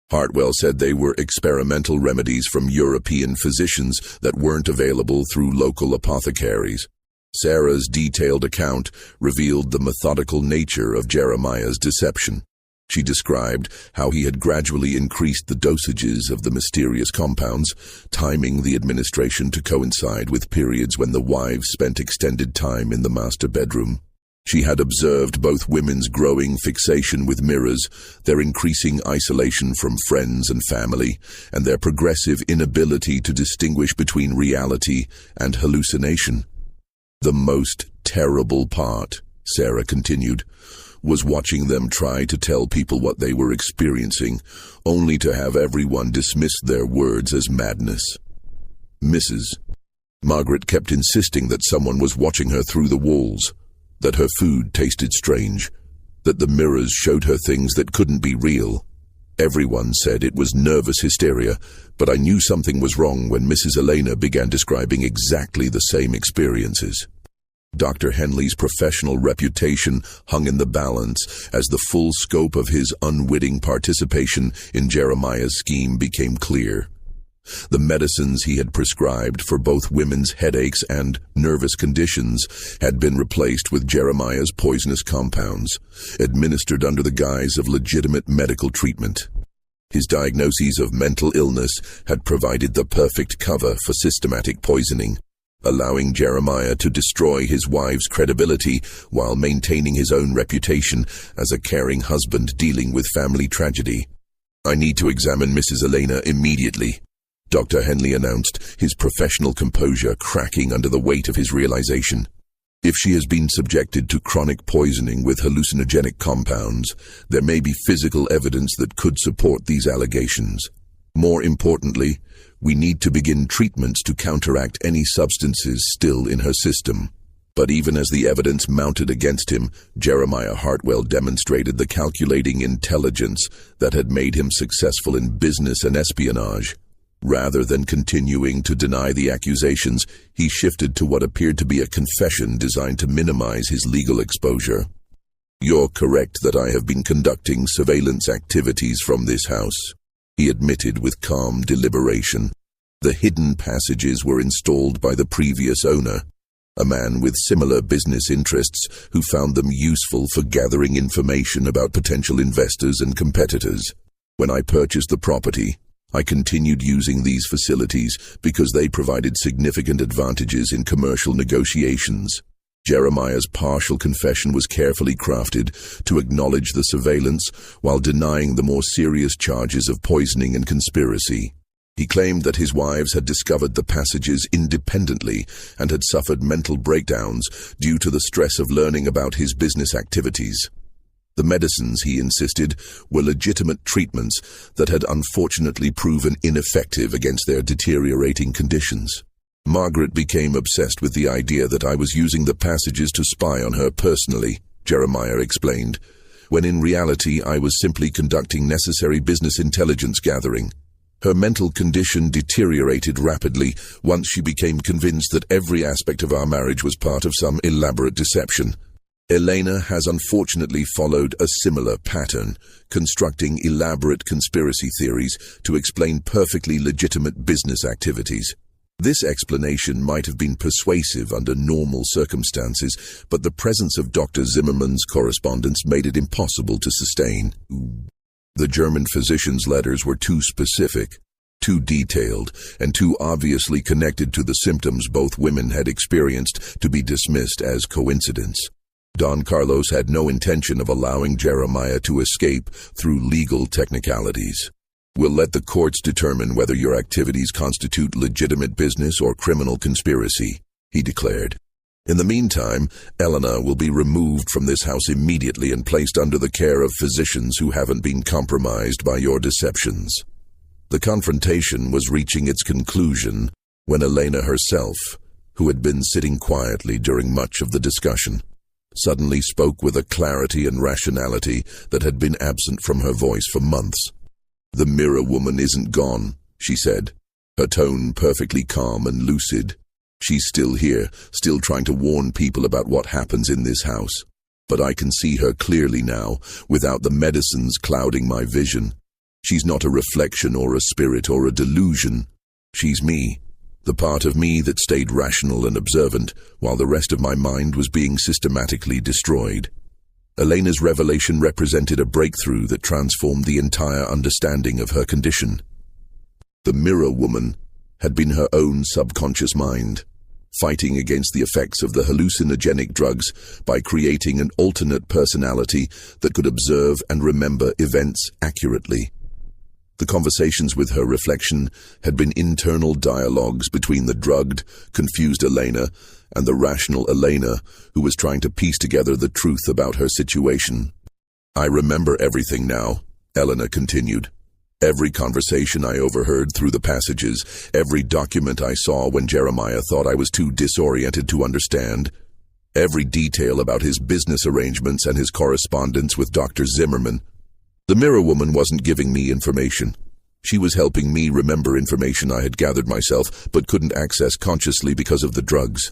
Hartwell said they were experimental remedies from European physicians that weren't available through local apothecaries." Sarah's detailed account revealed the methodical nature of Jeremiah's deception. She described how he had gradually increased the dosages of the mysterious compounds, timing the administration to coincide with periods when the wives spent extended time in the master bedroom. She had observed both women's growing fixation with mirrors, their increasing isolation from friends and family, and their progressive inability to distinguish between reality and hallucination. "The most terrible part," Sarah continued, "was watching them try to tell people what they were experiencing, only to have everyone dismiss their words as madness. Mrs. Margaret kept insisting that someone was watching her through the walls, that her food tasted strange, that the mirrors showed her things that couldn't be real. Everyone said it was nervous hysteria, but I knew something was wrong when Mrs. Elena began describing exactly the same experiences." Dr. Henley's professional reputation hung in the balance as the full scope of his unwitting participation in Jeremiah's scheme became clear. The medicines he had prescribed for both women's headaches and nervous conditions had been replaced with Jeremiah's poisonous compounds, administered under the guise of legitimate medical treatment. His diagnoses of mental illness had provided the perfect cover for systematic poisoning, allowing Jeremiah to destroy his wife's credibility while maintaining his own reputation as a caring husband dealing with family tragedy. "I need to examine Mrs. Elena immediately," Dr. Henley announced, his professional composure cracking under the weight of his realization. "If she has been subjected to chronic poisoning with hallucinogenic compounds, there may be physical evidence that could support these allegations. More importantly, we need to begin treatments to counteract any substances still in her system." But even as the evidence mounted against him, Jeremiah Hartwell demonstrated the calculating intelligence that had made him successful in business and espionage. Rather than continuing to deny the accusations, he shifted to what appeared to be a confession designed to minimize his legal exposure. "You're correct that I have been conducting surveillance activities from this house," he admitted with calm deliberation. The hidden passages were installed by the previous owner, a man with similar business interests who found them useful for gathering information about potential investors and competitors. When I purchased the property, I continued using these facilities because they provided significant advantages in commercial negotiations. Jeremiah's partial confession was carefully crafted to acknowledge the surveillance while denying the more serious charges of poisoning and conspiracy. He claimed that his wives had discovered the passages independently and had suffered mental breakdowns due to the stress of learning about his business activities. The medicines, he insisted, were legitimate treatments that had unfortunately proven ineffective against their deteriorating conditions. Margaret became obsessed with the idea that I was using the passages to spy on her personally, Jeremiah explained, when in reality I was simply conducting necessary business intelligence gathering. Her mental condition deteriorated rapidly once she became convinced that every aspect of our marriage was part of some elaborate deception. Elena has unfortunately followed a similar pattern, constructing elaborate conspiracy theories to explain perfectly legitimate business activities. This explanation might have been persuasive under normal circumstances, but the presence of Dr. Zimmerman's correspondence made it impossible to sustain. The German physician's letters were too specific, too detailed, and too obviously connected to the symptoms both women had experienced to be dismissed as coincidence. Don Carlos had no intention of allowing Jeremiah to escape through legal technicalities. "We'll let the courts determine whether your activities constitute legitimate business or criminal conspiracy," he declared. "In the meantime, Elena will be removed from this house immediately and placed under the care of physicians who haven't been compromised by your deceptions." The confrontation was reaching its conclusion when Elena herself, who had been sitting quietly during much of the discussion, suddenly spoke with a clarity and rationality that had been absent from her voice for months. "The mirror woman isn't gone," she said, her tone perfectly calm and lucid. "She's still here, still trying to warn people about what happens in this house. But I can see her clearly now, without the medicines clouding my vision. She's not a reflection or a spirit or a delusion. She's me, the part of me that stayed rational and observant, while the rest of my mind was being systematically destroyed." Elena's revelation represented a breakthrough that transformed the entire understanding of her condition. The mirror woman had been her own subconscious mind, fighting against the effects of the hallucinogenic drugs by creating an alternate personality that could observe and remember events accurately. The conversations with her reflection had been internal dialogues between the drugged, confused Elena and the rational Elena, who was trying to piece together the truth about her situation. "I remember everything now," Elena continued. "Every conversation I overheard through the passages, every document I saw when Jeremiah thought I was too disoriented to understand, every detail about his business arrangements and his correspondence with Dr. Zimmerman. The mirror woman wasn't giving me information. She was helping me remember information I had gathered myself but couldn't access consciously because of the drugs.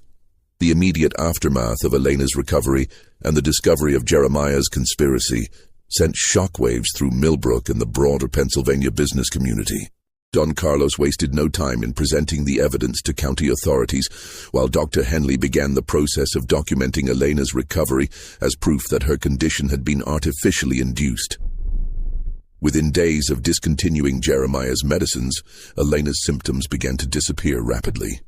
The immediate aftermath of Elena's recovery and the discovery of Jeremiah's conspiracy sent shockwaves through Millbrook and the broader Pennsylvania business community. Don Carlos wasted no time in presenting the evidence to county authorities, while Dr. Henley began the process of documenting Elena's recovery as proof that her condition had been artificially induced. Within days of discontinuing Jeremiah's medicines, Elena's symptoms began to disappear rapidly.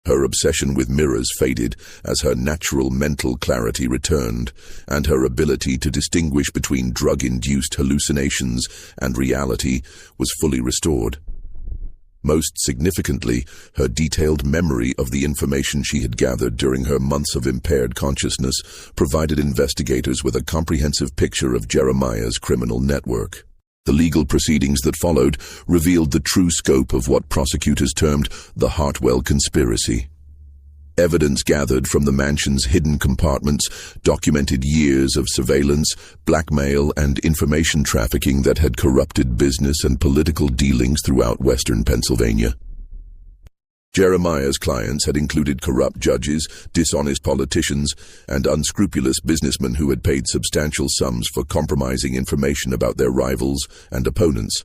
Her obsession with mirrors faded as her natural mental clarity returned, and her ability to distinguish between drug-induced hallucinations and reality was fully restored. Most significantly, her detailed memory of the information she had gathered during her months of impaired consciousness provided investigators with a comprehensive picture of Jeremiah's criminal network. The legal proceedings that followed revealed the true scope of what prosecutors termed the Hartwell conspiracy. Evidence gathered from the mansion's hidden compartments documented years of surveillance, blackmail, and information trafficking that had corrupted business and political dealings throughout western Pennsylvania. Jeremiah's clients had included corrupt judges, dishonest politicians, and unscrupulous businessmen who had paid substantial sums for compromising information about their rivals and opponents.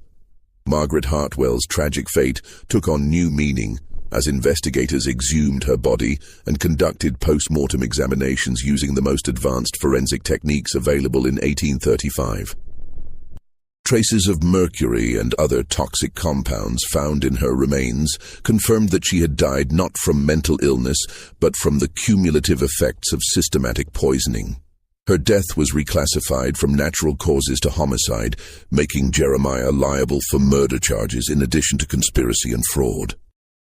Margaret Hartwell's tragic fate took on new meaning as investigators exhumed her body and conducted post-mortem examinations using the most advanced forensic techniques available in 1835. Traces of mercury and other toxic compounds found in her remains confirmed that she had died not from mental illness, but from the cumulative effects of systematic poisoning. Her death was reclassified from natural causes to homicide, making Jeremiah liable for murder charges in addition to conspiracy and fraud.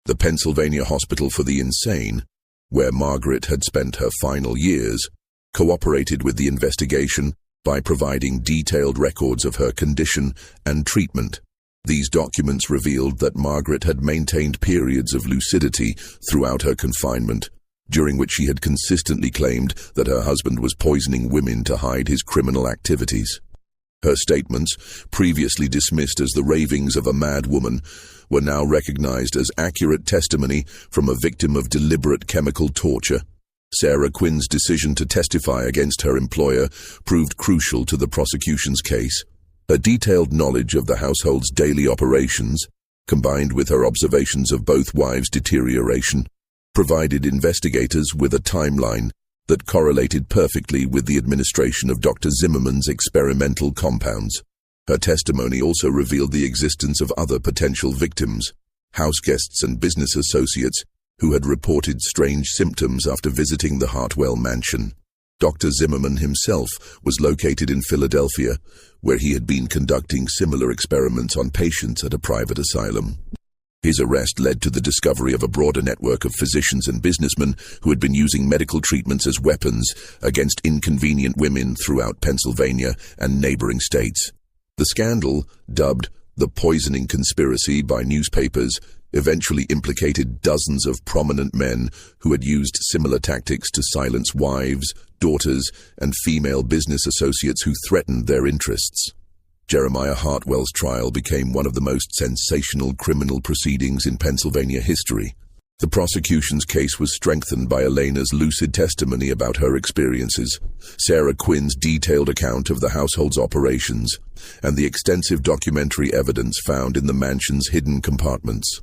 The Pennsylvania Hospital for the Insane, where Margaret had spent her final years, cooperated with the investigation by providing detailed records of her condition and treatment. These documents revealed that Margaret had maintained periods of lucidity throughout her confinement, during which she had consistently claimed that her husband was poisoning women to hide his criminal activities. Her statements, previously dismissed as the ravings of a mad woman, were now recognized as accurate testimony from a victim of deliberate chemical torture. Sarah Quinn's decision to testify against her employer proved crucial to the prosecution's case. Her detailed knowledge of the household's daily operations, combined with her observations of both wives' deterioration, provided investigators with a timeline that correlated perfectly with the administration of Dr. Zimmerman's experimental compounds. Her testimony also revealed the existence of other potential victims, houseguests and business associates, who had reported strange symptoms after visiting the Hartwell mansion. Dr. Zimmerman himself was located in Philadelphia, where he had been conducting similar experiments on patients at a private asylum. His arrest led to the discovery of a broader network of physicians and businessmen who had been using medical treatments as weapons against inconvenient women throughout Pennsylvania and neighboring states. The scandal, dubbed the poisoning conspiracy by newspapers, eventually implicated dozens of prominent men who had used similar tactics to silence wives, daughters, and female business associates who threatened their interests. Jeremiah Hartwell's trial became one of the most sensational criminal proceedings in Pennsylvania history. The prosecution's case was strengthened by Elena's lucid testimony about her experiences, Sarah Quinn's detailed account of the household's operations, and the extensive documentary evidence found in the mansion's hidden compartments.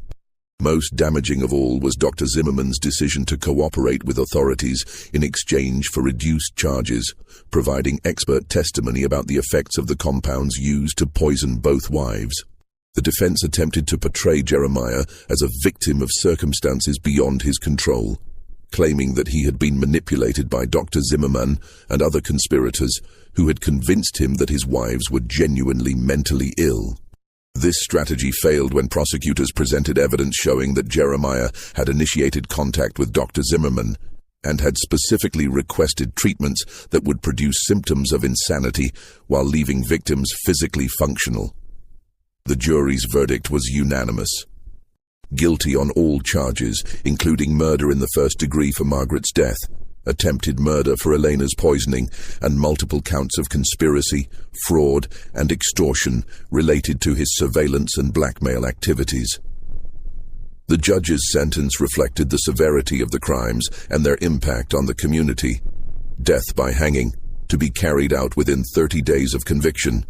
Most damaging of all was Dr. Zimmerman's decision to cooperate with authorities in exchange for reduced charges, providing expert testimony about the effects of the compounds used to poison both wives. The defense attempted to portray Jeremiah as a victim of circumstances beyond his control, claiming that he had been manipulated by Dr. Zimmerman and other conspirators who had convinced him that his wives were genuinely mentally ill. This strategy failed when prosecutors presented evidence showing that Jeremiah had initiated contact with Dr. Zimmerman and had specifically requested treatments that would produce symptoms of insanity while leaving victims physically functional. The jury's verdict was unanimous. Guilty on all charges, including murder in the first degree for Margaret's death, attempted murder for Elena's poisoning, and multiple counts of conspiracy, fraud, and extortion related to his surveillance and blackmail activities. The judge's sentence reflected the severity of the crimes and their impact on the community. Death by hanging, to be carried out within 30 days of conviction.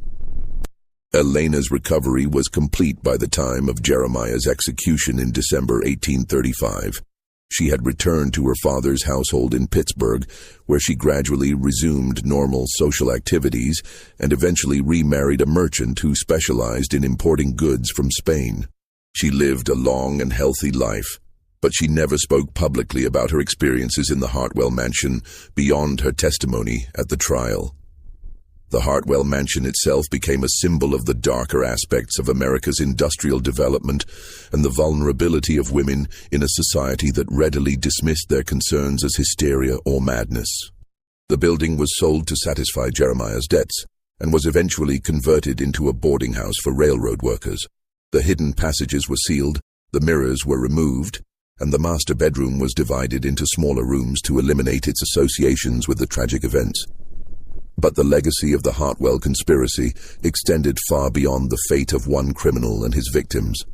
Elena's recovery was complete by the time of Jeremiah's execution in December 1835. She had returned to her father's household in Pittsburgh, where she gradually resumed normal social activities and eventually remarried a merchant who specialized in importing goods from Spain. She lived a long and healthy life, but she never spoke publicly about her experiences in the Hartwell mansion beyond her testimony at the trial. The Hartwell mansion itself became a symbol of the darker aspects of America's industrial development and the vulnerability of women in a society that readily dismissed their concerns as hysteria or madness. The building was sold to satisfy Jeremiah's debts and was eventually converted into a boarding house for railroad workers. The hidden passages were sealed, the mirrors were removed, and the master bedroom was divided into smaller rooms to eliminate its associations with the tragic events. But the legacy of the Hartwell conspiracy extended far beyond the fate of one criminal and his victims.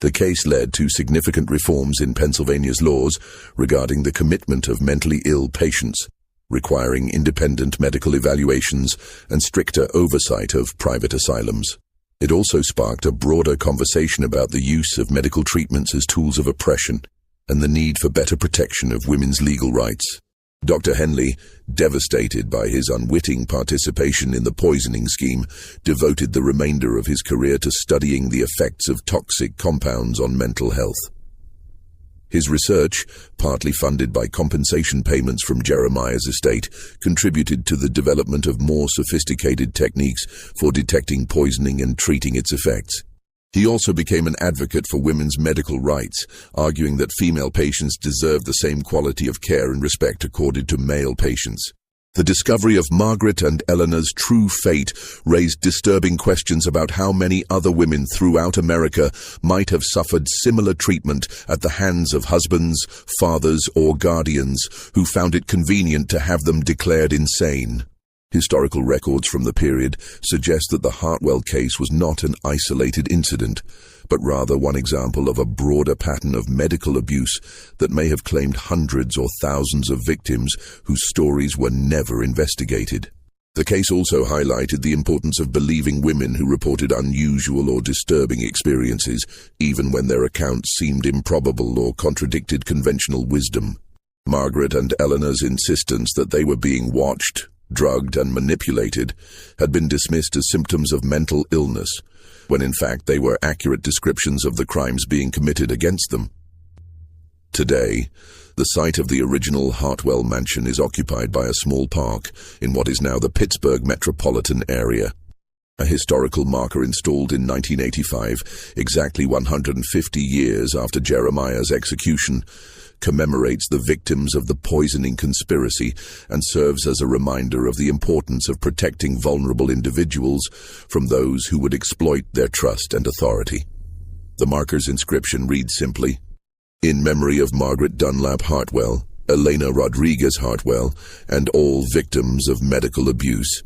The case led to significant reforms in Pennsylvania's laws regarding the commitment of mentally ill patients, requiring independent medical evaluations and stricter oversight of private asylums. It also sparked a broader conversation about the use of medical treatments as tools of oppression and the need for better protection of women's legal rights. Dr. Henley, devastated by his unwitting participation in the poisoning scheme, devoted the remainder of his career to studying the effects of toxic compounds on mental health. His research, partly funded by compensation payments from Jeremiah's estate, contributed to the development of more sophisticated techniques for detecting poisoning and treating its effects. He also became an advocate for women's medical rights, arguing that female patients deserve the same quality of care and respect accorded to male patients. The discovery of Margaret and Eleanor's true fate raised disturbing questions about how many other women throughout America might have suffered similar treatment at the hands of husbands, fathers, or guardians who found it convenient to have them declared insane. Historical records from the period suggest that the Hartwell case was not an isolated incident, but rather one example of a broader pattern of medical abuse that may have claimed hundreds or thousands of victims whose stories were never investigated. The case also highlighted the importance of believing women who reported unusual or disturbing experiences, even when their accounts seemed improbable or contradicted conventional wisdom. Margaret and Eleanor's insistence that they were being watched, drugged, and manipulated had been dismissed as symptoms of mental illness, when in fact they were accurate descriptions of the crimes being committed against them. Today, the site of the original Hartwell mansion is occupied by a small park in what is now the Pittsburgh metropolitan area. A historical marker installed in 1985, exactly 150 years after Jeremiah's execution, commemorates the victims of the poisoning conspiracy and serves as a reminder of the importance of protecting vulnerable individuals from those who would exploit their trust and authority. The marker's inscription reads simply, "In memory of Margaret Dunlap Hartwell, Elena Rodriguez Hartwell, and all victims of medical abuse.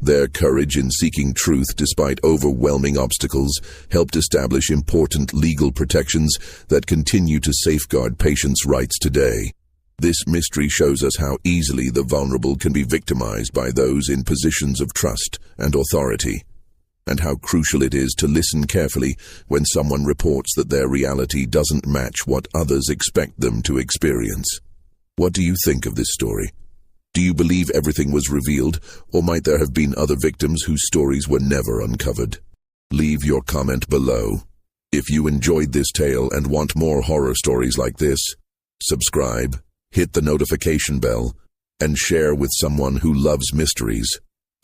Their courage in seeking truth despite overwhelming obstacles helped establish important legal protections that continue to safeguard patients' rights today. This mystery shows us how easily the vulnerable can be victimized by those in positions of trust and authority, and how crucial it is to listen carefully when someone reports that their reality doesn't match what others expect them to experience." What do you think of this story? Do you believe everything was revealed, or might there have been other victims whose stories were never uncovered? Leave your comment below. If you enjoyed this tale and want more horror stories like this, subscribe, hit the notification bell, and share with someone who loves mysteries.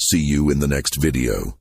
See you in the next video.